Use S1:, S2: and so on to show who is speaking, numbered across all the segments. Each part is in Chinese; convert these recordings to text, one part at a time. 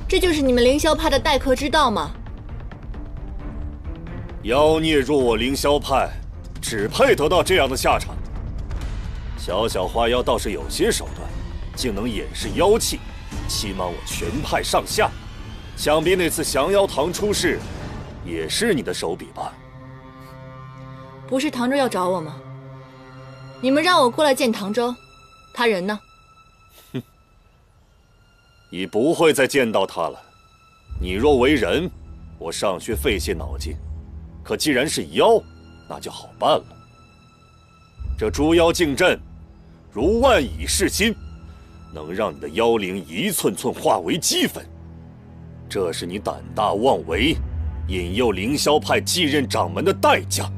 S1: 这就是你们凌霄派的待客之道吗？
S2: 妖孽入我凌霄派，只配得到这样的下场。小小花妖倒是有些手段，竟能掩饰妖气，欺瞒我全派上下。想必那次降妖堂出事，也是你的手笔吧？
S1: 不是唐州要找我吗？你们让我过来见唐州，他人呢？
S2: 哼，你不会再见到他了。你若为人，我尚需费些脑筋。可既然是妖，那就好办了。这诸妖竞阵，如万蚁噬心，能让你的妖灵一寸寸化为齑粉。这是你胆大妄为，引诱凌霄派继任掌门的代价。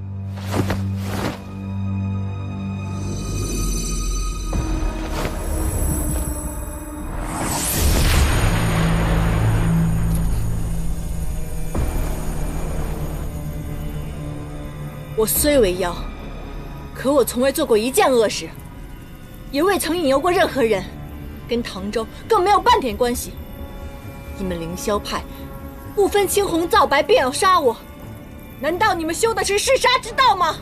S1: 我虽为妖，可我从未做过一件恶事，也未曾引诱过任何人，跟唐州更没有半点关系。你们凌霄派不分青红皂白便要杀我，难道你们修的是弑杀之道吗？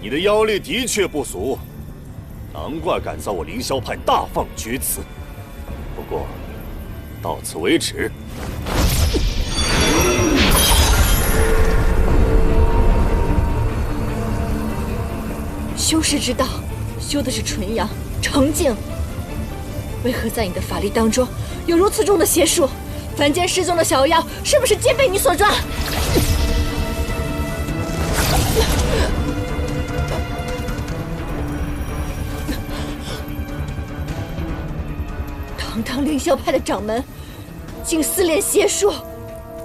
S2: 你的妖力的确不俗，难怪敢在我凌霄派大放厥词。不过，到此为止。
S1: 修士之道，修的是纯阳、澄净。为何在你的法力当中有如此重的邪术？凡间失踪的小妖，是不是皆被你所抓？堂堂凌霄派的掌门，竟私练邪术，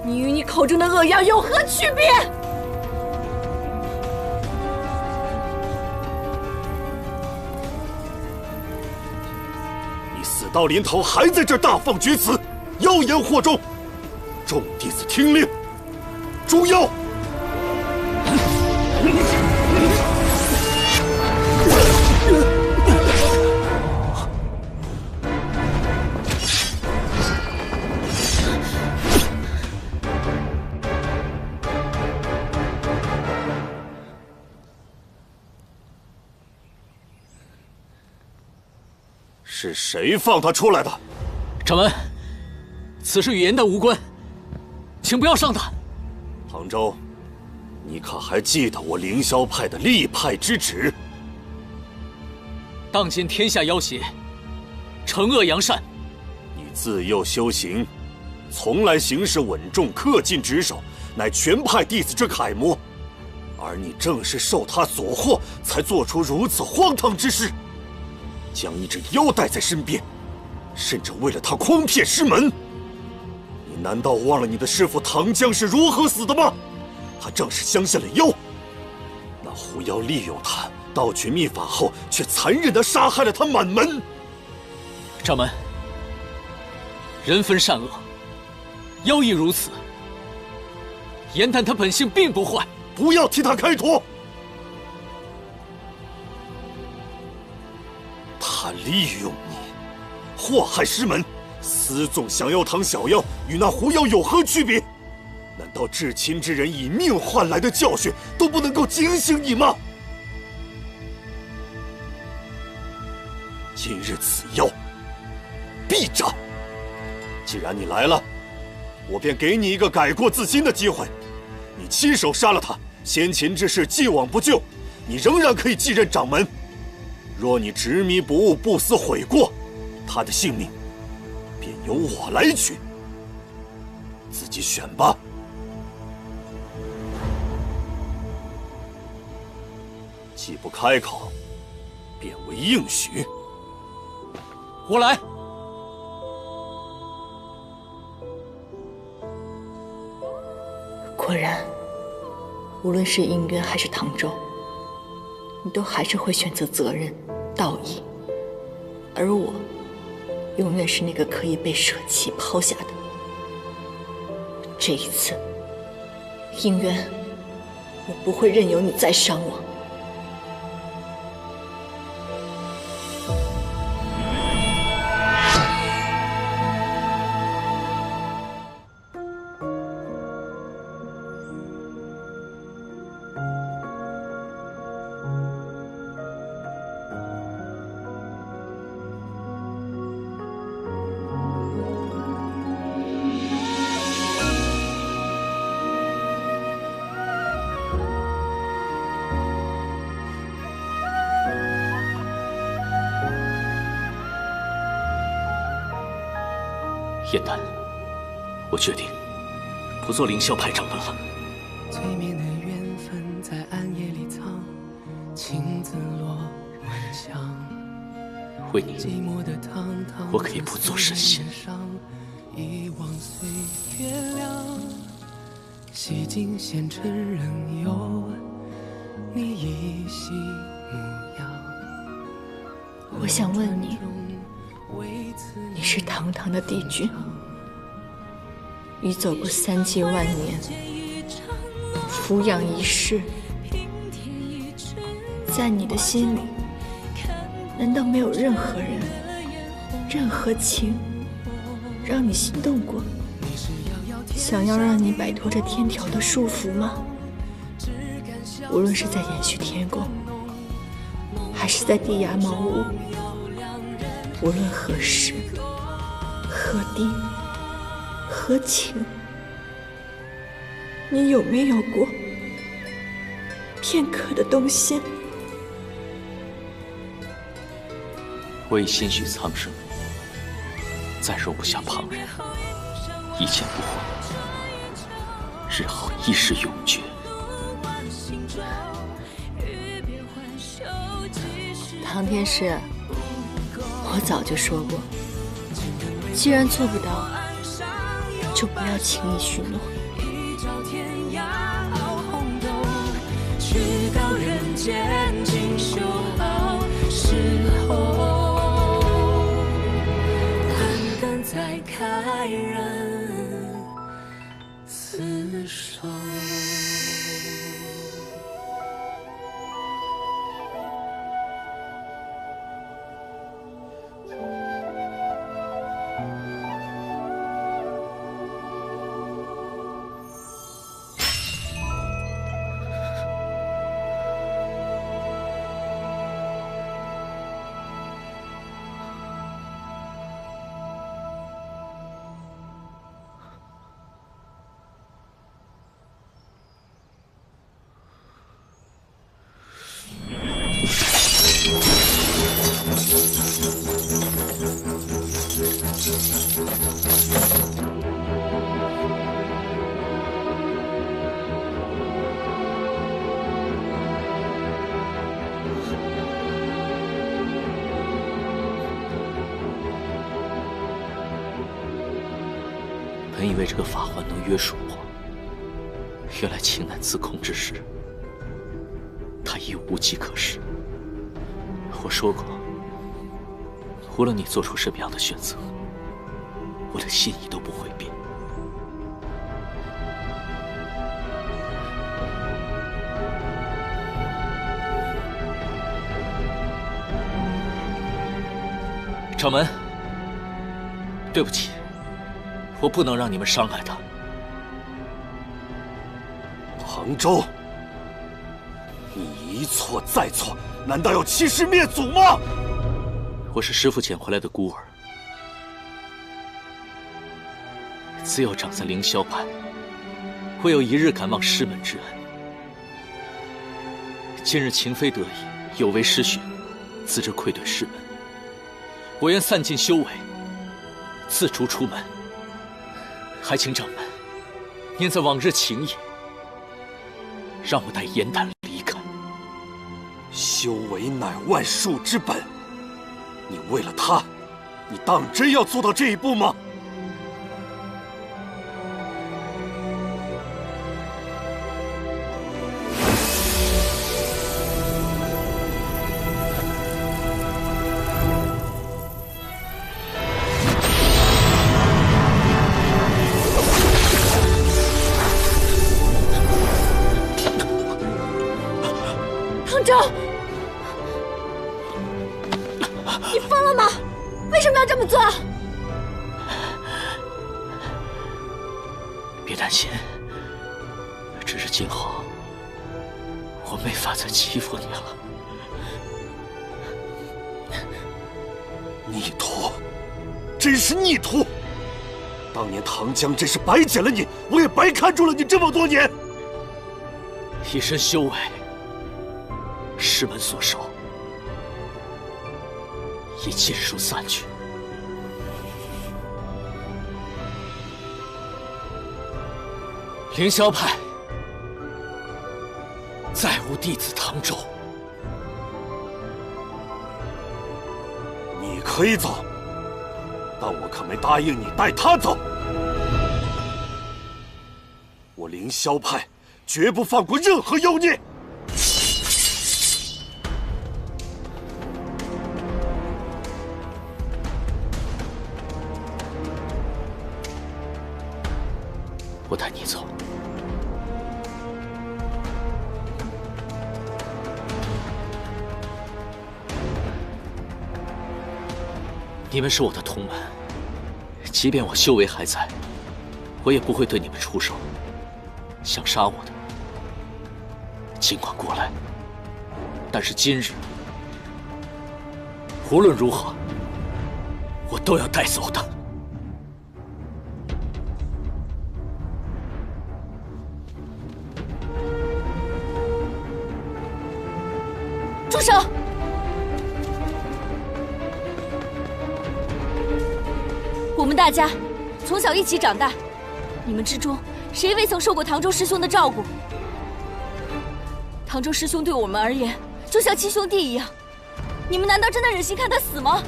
S1: 你与你口中的恶妖有何区别？
S2: 死到临头还在这大放厥词，妖言惑众，众弟子听令，诛妖！是谁放他出来的？
S3: 掌门，此事与严丹无关，请不要上他。
S2: 唐州，你可还记得我凌霄派的立派之旨？
S3: 当今天下妖邪，惩恶扬善。
S2: 你自幼修行，从来行事稳重、恪尽职守，乃全派弟子之楷模。而你正是受他所惑，才做出如此荒唐之事。将一只妖带在身边，甚至为了他诓骗师门。你难道忘了你的师父唐江是如何死的吗？他正是相信了妖，那狐妖利用他盗取秘法后，却残忍地杀害了他满门。
S3: 掌门，人分善恶，妖亦如此。严丹他本性并不坏，
S2: 不要替他开脱。他利用你，祸害师门，私纵降妖堂小妖，与那狐妖有何区别？难道至亲之人以命换来的教训都不能够警醒你吗？今日此妖必斩。既然你来了，我便给你一个改过自新的机会。你亲手杀了他，先前之事既往不咎，你仍然可以继任掌门。若你执迷不悟、不思悔过，他的性命便由我来取。自己选吧。既不开口，便为应许。
S3: 我来。
S1: 果然，无论是应渊还是唐州，你都还是会选择责任、道义，而我永远是那个可以被舍弃、抛下的。这一次，应渊，我不会任由你再伤我。
S3: 燕丹，我决定不做凌霄派掌门了。
S4: 催眠的缘分在暗夜里藏，情字落晚香。
S3: 为你，
S4: 寂寞的堂堂，
S3: 我可以不做神仙。
S4: 遗忘岁月凉，洗尽纤尘仍有你依稀模样。
S1: 我想问你，你是堂堂的帝君，你走过3界万年，俯仰一世，在你的心里，难道没有任何人、任何情让你心动过？想要让你摆脱这天条的束缚吗？无论是在延续天宫，还是在地衙茅屋，无论何时、何地、何情，你有没有过片刻的动心？
S3: 我已心绪苍生，再容不下旁人，一见不欢，日后亦是永绝。
S1: 唐天师，我早就说过，既然做不到，就不要轻易许诺。
S4: 去到人间尽修好时候，肝胆再开人厮守。
S3: 本以为这个法环能约束我，原来情难自控之时，他已无计可施。我说过，无论你做出什么样的选择，我的心意都不会变。掌门，对不起，我不能让你们伤害他。
S2: 杭州，你一错再错，难道要欺师灭祖吗？
S3: 我是师父捡回来的孤儿，自幼长在凌霄派，会有一日敢忘师门之恩。今日情非得已，有违师训，自知愧对师门，我愿散尽修为，自逐出门。还请掌门念在往日情谊，让我带严丹离开。
S2: 修为乃万术之本，你为了他，你当真要做到这一步吗？
S1: 唐周，你疯了吗？为什么要这么做？
S3: 别担心，只是今后我没法再欺负你了。
S2: 逆徒，真是逆徒！当年唐江真是白捡了你，我也白看住了你这么多年。
S3: 一身修为，师门所授，已尽数散去。凌霄派再无弟子唐周。
S2: 你可以走，但我可没答应你带他走。我凌霄派绝不放过任何妖孽。
S3: 我带你走。你们是我的同门，即便我修为还在，我也不会对你们出手。想杀我的，尽管过来。但是今日，无论如何，我都要带走他。
S1: 住手！我们大家从小一起长大，你们之中谁未曾受过唐周师兄的照顾？唐周师兄对我们而言就像亲兄弟一样，你们难道真的忍心看他死吗？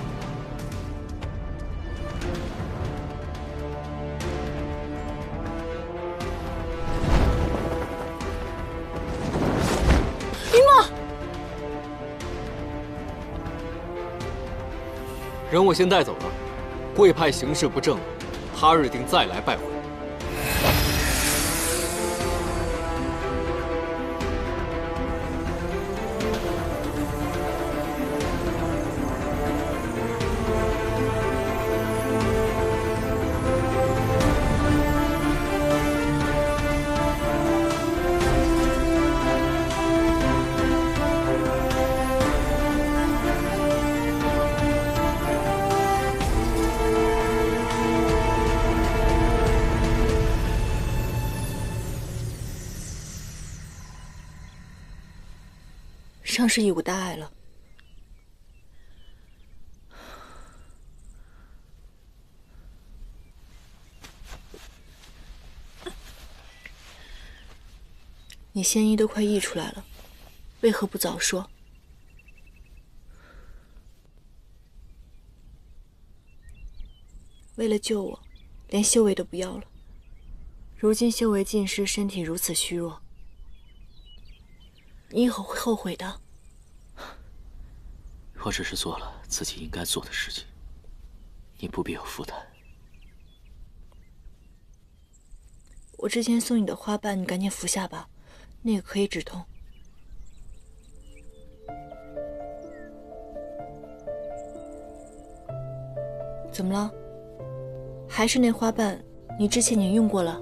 S1: 云墨，
S5: 人我先带走了，贵派行事不正，他日定再来拜会。
S1: 上师已无大碍了。你仙衣都快溢出来了，为何不早说？为了救我，连修为都不要了。如今修为尽失，身体如此虚弱，你以后会后悔的。
S3: 我只是做了自己应该做的事情，你不必有负担。
S1: 我之前送你的花瓣，你赶紧服下吧，那个可以止痛。怎么了？还是那花瓣，你之前已经用过了。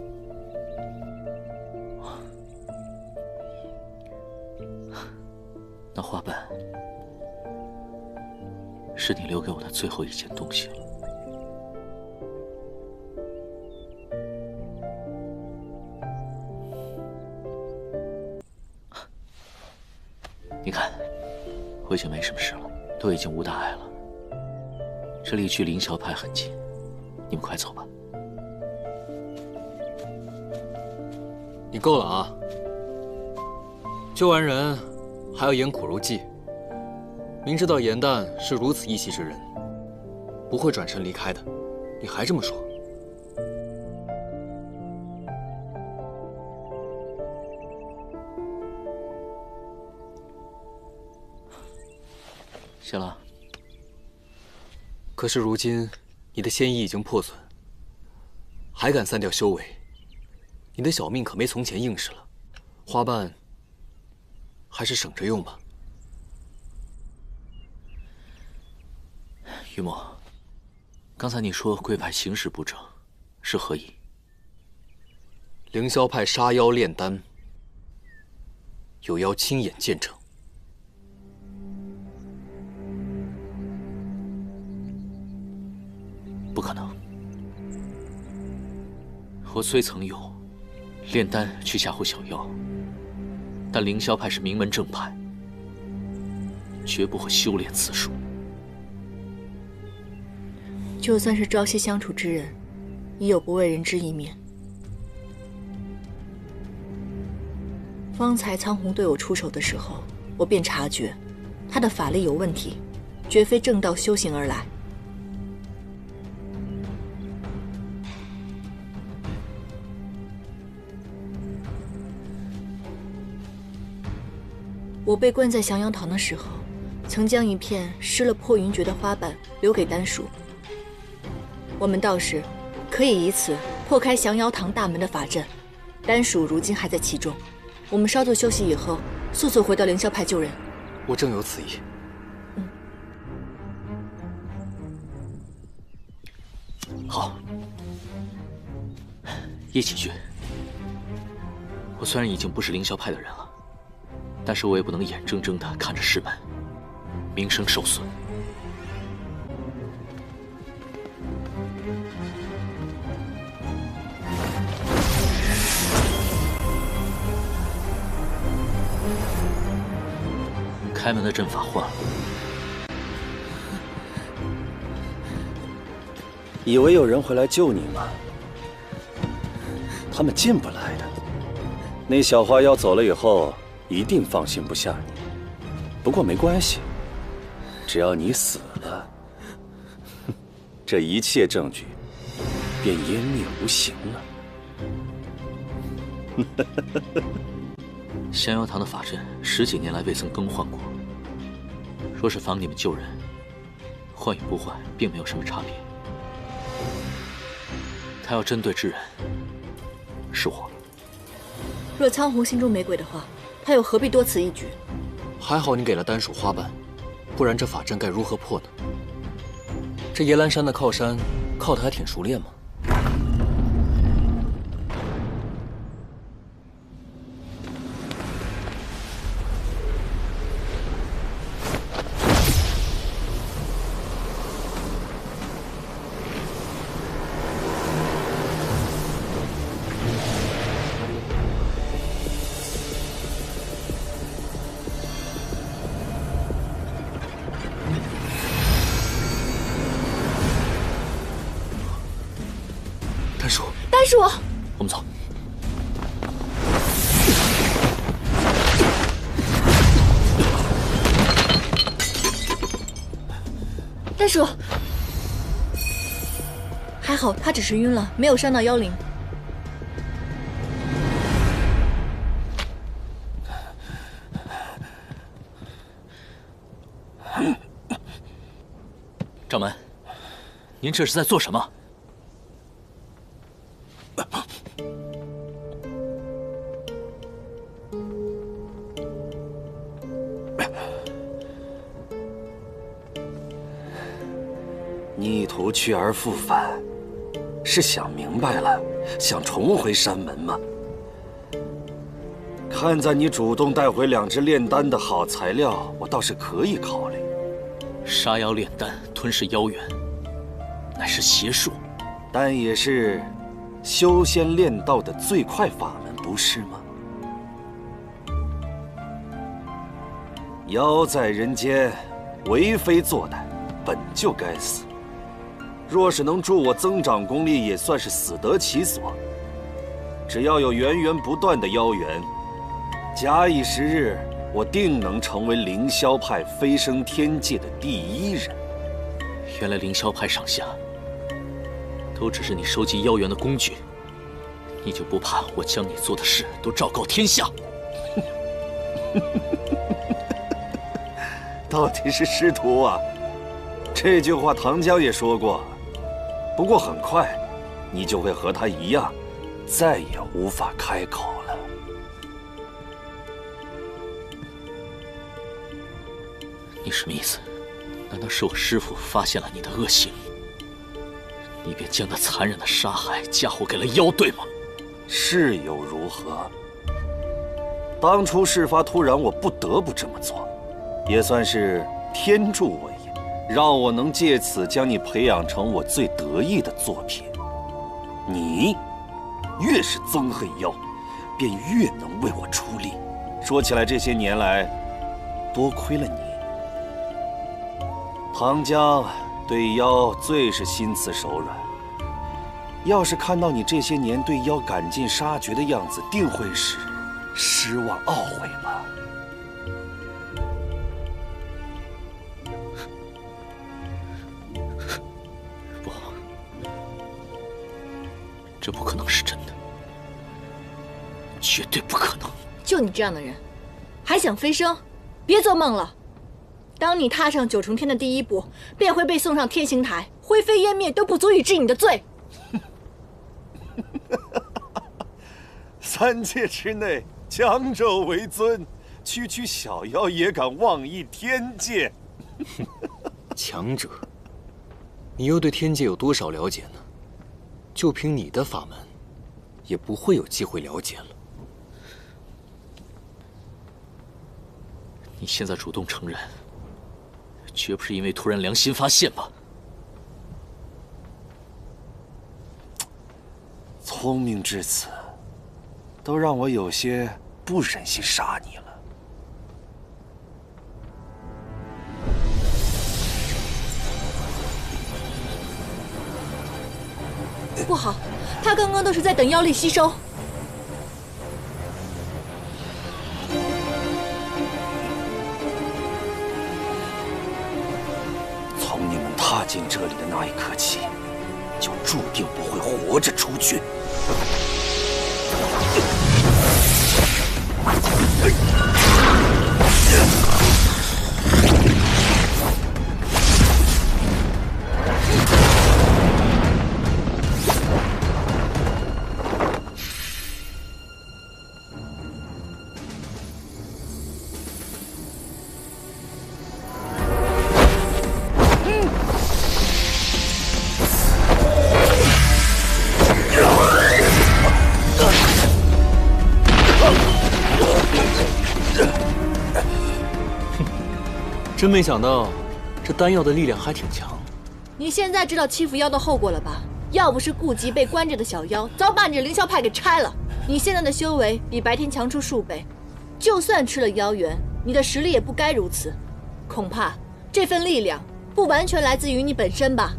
S3: 那花瓣是你留给我的最后一件东西了。你看，我已经没什么事了，都已经无大碍了。这里距凌霄派很近，你们快走吧。
S5: 你够了啊！救完人还要演苦肉计，明知道严旦是如此义气之人，不会转身离开的，你还这么说？
S3: 谢了。
S5: 可是如今你的仙衣已经破损，还敢散掉修为，你的小命可没从前硬实了。花瓣还是省着用吧。
S3: 于墨，刚才你说贵派行事不正，是何意？
S5: 凌霄派杀妖炼丹，有妖亲眼见证。
S3: 不可能！我虽曾用炼丹去吓唬小妖，但凌霄派是名门正派，绝不会修炼此术。
S1: 就算是朝夕相处之人，也有不为人知一面。方才苍红对我出手的时候，我便察觉他的法力有问题，绝非正道修行而来。我被关在降妖堂的时候，曾将一片施了破云诀的花瓣留给丹叔。我们道士可以以此破开降妖堂大门的法阵，丹叔如今还在其中。我们稍作休息以后，速速回到凌霄派救人。
S5: 我正有此意。
S3: 好，一起去。我虽然已经不是凌霄派的人了，但是我也不能眼睁睁地看着师门名声受损。开门的阵法换了，
S2: 以为有人会来救你吗？他们进不来的。那小花妖走了以后，一定放心不下你。不过没关系，只要你死了，这一切证据便湮灭无形了。
S3: 降妖堂的法阵10几年来未曾更换过，若是防你们救人，换与不换并没有什么差别。他要针对之人，是我。
S1: 若苍红心中没鬼的话，他又何必多此一举？
S5: 还好你给了丹属花瓣，不然这法阵该如何破呢？这夜兰山的靠山，靠得还挺熟练嘛。
S1: 丹叔，
S3: 我们走。
S1: 丹叔，还好他只是晕了，没有伤到妖灵。
S3: 掌门，您这是在做什么？
S2: 逆途去而复返，是想明白了，想重回山门吗？看在你主动带回2只炼丹的好材料，我倒是可以考虑。
S3: 杀妖炼丹，吞噬妖元，乃是邪术，
S2: 但也是修仙炼道的最快法门，不是吗？妖在人间，为非作歹，本就该死。若是能助我增长功力，也算是死得其所。只要有源源不断的妖元，假以时日，我定能成为凌霄派飞升天界的第1人。
S3: 原来凌霄派上下都只是你收集妖元的工具，你就不怕我将你做的事都昭告天下？
S2: 到底是师徒啊！这句话唐江也说过。不过很快，你就会和他一样，再也无法开口了。
S3: 你什么意思？难道是我师父发现了你的恶行，你便将那残忍的杀害嫁祸给了妖，对吗？
S2: 是又如何？当初事发突然，我不得不这么做，也算是天助我也。让我能借此将你培养成我最得意的作品。你越是憎恨妖，便越能为我出力。说起来，这些年来，多亏了你。唐江对妖最是心慈手软。要是看到你这些年对妖赶尽杀绝的样子，定会是失望懊悔了。
S3: 不，这不可能是真的，绝对不可能。
S1: 就你这样的人，还想飞升？别做梦了！当你踏上9重天的第一步，便会被送上天刑台，灰飞烟灭都不足以治你的罪。
S2: 3界之内，江州为尊，区区小妖也敢妄议天界？
S5: 强者，你又对天界有多少了解呢？就凭你的法门，也不会有机会了解了。
S3: 你现在主动承认，绝不是因为突然良心发现吧？
S2: 聪明至此，都让我有些不忍心杀你了。
S1: 不好，他刚刚都是在等妖力吸收。
S2: 从你们踏进这里的那一刻起，就注定不会活着出去。
S5: 真没想到，这丹药的力量还挺强。
S1: 你现在知道欺负妖的后果了吧？要不是顾及被关着的小妖，早把你这凌霄派给拆了。你现在的修为比白天强出数倍，就算吃了妖元，你的实力也不该如此。恐怕这份力量不完全来自于你本身吧？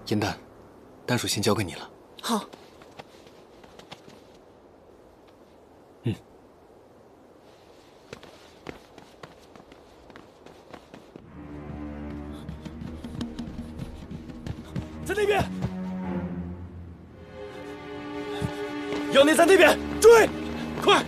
S5: 烟丹，丹属先交给你了。
S1: 好。
S2: 在那边，妖孽在那边，追！快！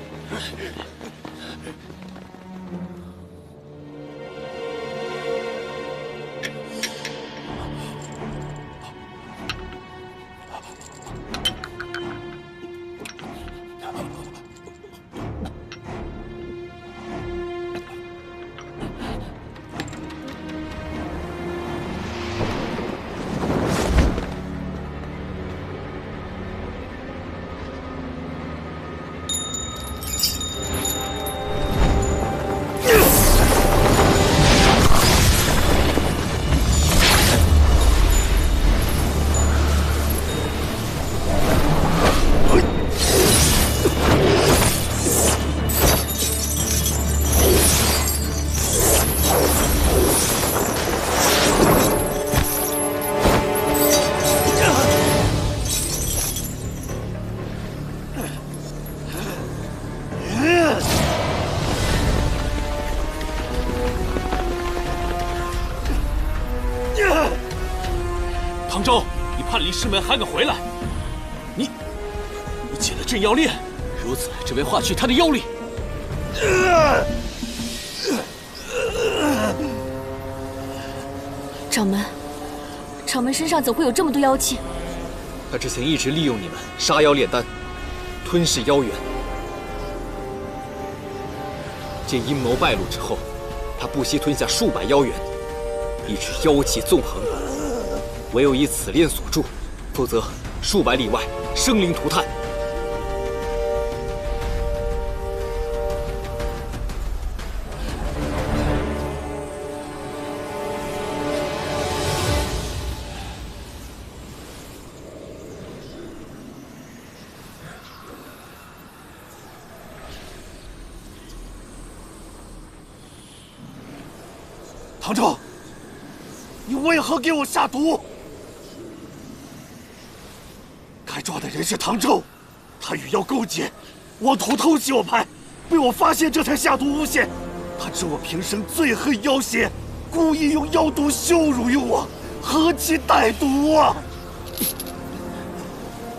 S3: 唐周，你叛离师门还敢回来？你解了镇妖链，如此只为化去他的妖力。
S1: 掌门，掌门身上怎会有这么多妖气？
S5: 他之前一直利用你们杀妖炼丹，吞噬妖元。见阴谋败露之后，他不惜吞下数百妖元，以致妖气纵横。唯有以此链锁住，否则数百里外生灵涂炭。
S2: 唐周，你为何给我下毒？该抓的人是唐周，他与妖勾结，妄图偷袭我派，被我发现，这才下毒诬陷。他知我平生最恨妖邪，故意用妖毒羞辱于我，何其歹毒啊！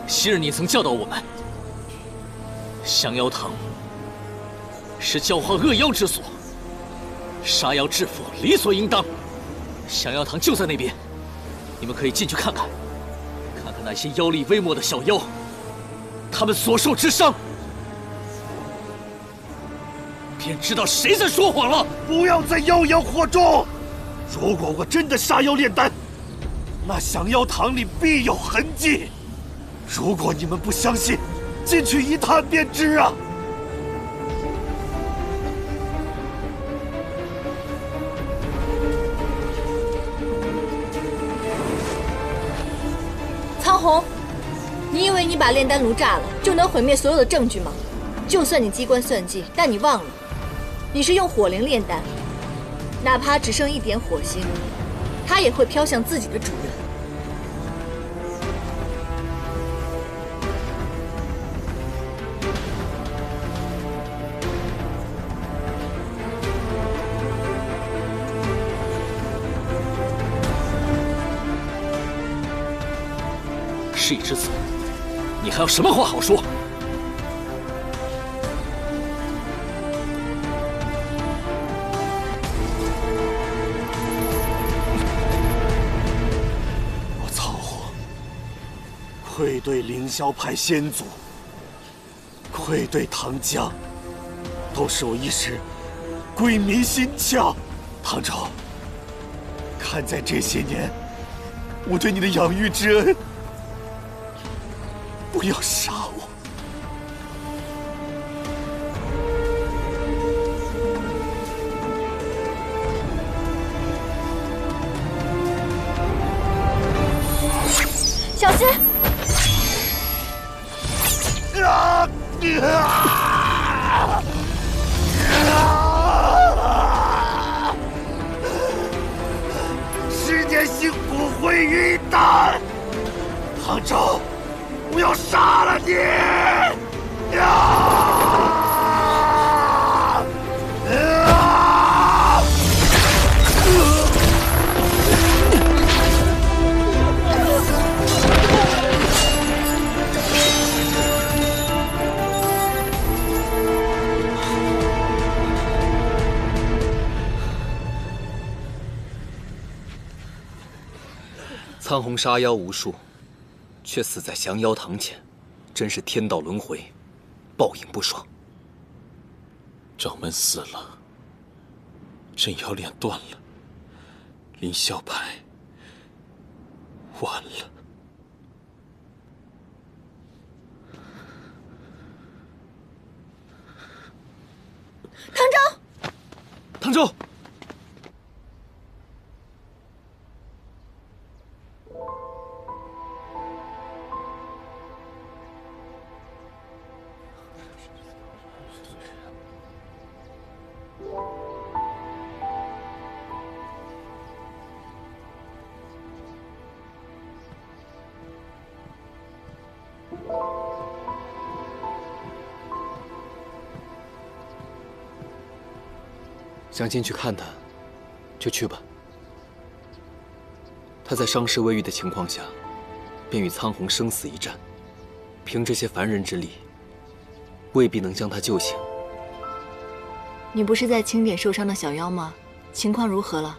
S3: 昔日你曾教导我们，降妖堂是教化恶妖之所。 杀妖制服理所应当，降妖堂就在那边，你们可以进去看看，看看那些妖力微末的小妖，他们所受之伤，便知道谁在说谎了。
S2: 不要再妖言惑众！如果我真的杀妖炼丹，那降妖堂里必有痕迹。如果你们不相信，进去一探便知啊！
S1: 苍红，你以为你把炼丹炉炸了就能毁灭所有的证据吗？就算你机关算尽，但你忘了，你是用火灵炼丹，哪怕只剩一点火星，它也会飘向自己的主人。
S3: 事已至此，你还有什么话好说？
S2: 我苍红愧对凌霄派先祖，愧对唐江，都是我一时鬼迷心窍。唐周，看在这些年我对你的养育之恩。 不要杀我！
S1: 小心！10
S2: 年辛苦毁于一旦，唐周。 我要杀了你！
S5: 苍红杀妖无数，却死在降妖堂前。 真是天道轮回，报应不爽。
S3: 掌门死了，镇妖链断了，凌霄派完了。
S1: 唐周，
S5: 唐周。 想进去看他，就去吧。他在伤势未愈的情况下，便与苍红生死一战，凭这些凡人之力，未必能将他救醒。
S1: 你不是在清点受伤的小妖吗？情况如何了？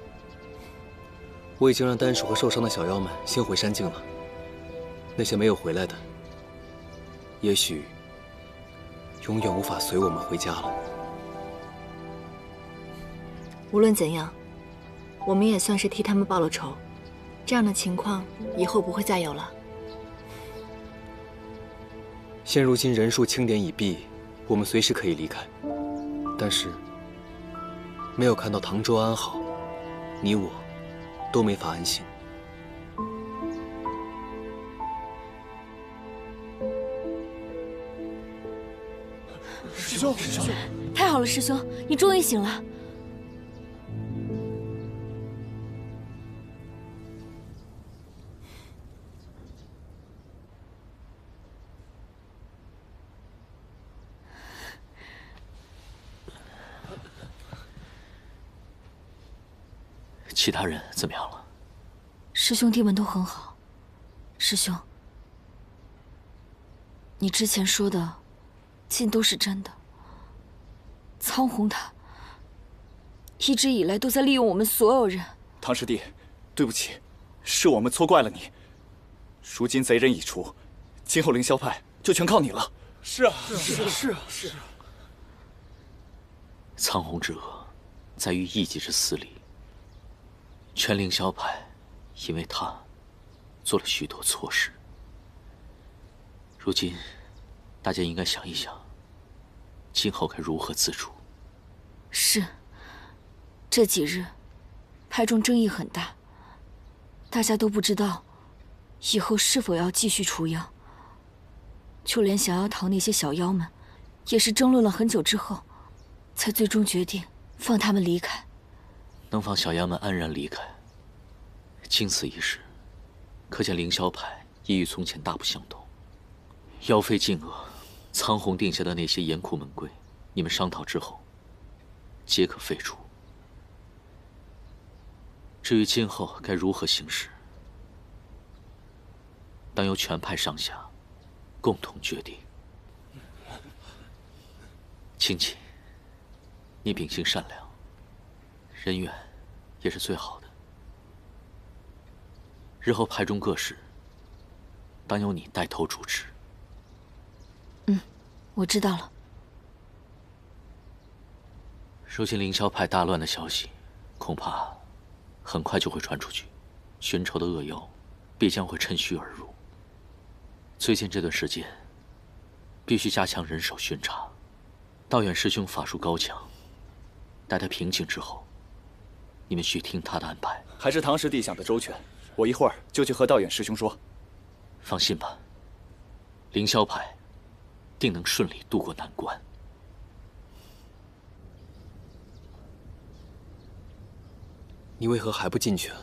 S5: 我已经让丹鼠和受伤的小妖们先回山境了。那些没有回来的，也许永远无法随我们回家了。
S1: 无论怎样，我们也算是替他们报了仇。这样的情况以后不会再有了。
S5: 现如今人数清点已毕，我们随时可以离开。但是，没有看到唐州安好，你我都没法安心。
S6: 师兄，
S1: 太好了，师兄，你终于醒了。
S3: 其他人怎么样了？
S1: 师兄弟们都很好。师兄，你之前说的，尽都是真的。苍红他一直以来都在利用我们所有人。
S6: 唐师弟，对不起，是我们错怪了你。如今贼人已除，今后凌霄派就全靠你了。是啊。
S3: 苍红之恶，在于一己之私利。全凌霄派因为他做了许多错事。如今，大家应该想一想，今后该如何自处。
S1: 是，这几日派中争议很大，大家都不知道以后是否要继续除妖。就连降妖堂那些小妖们，也是争论了很久之后，才最终决定放他们离开。
S3: 能放小妖们安然离开，经此一事，可见凌霄派已与从前大不相同。妖妃禁恶，苍红定下的那些严酷门规，你们商讨之后，皆可废除。至于今后该如何行事，当由全派上下共同决定。青青，你秉性善良，人缘也是最好的。日后派中各事，当由你带头主持。
S1: 我知道了。
S3: 如今凌霄派大乱的消息，恐怕很快就会传出去，寻仇的恶妖必将会趁虚而入。最近这段时间，必须加强人手巡查。道远师兄法术高强，待他平静之后，你们需听他的安排。
S6: 还是唐师弟想得周全，我一会儿就去和道远师兄说。
S3: 放心吧，凌霄派定能顺利渡过难关。
S5: 你为何还不进去啊？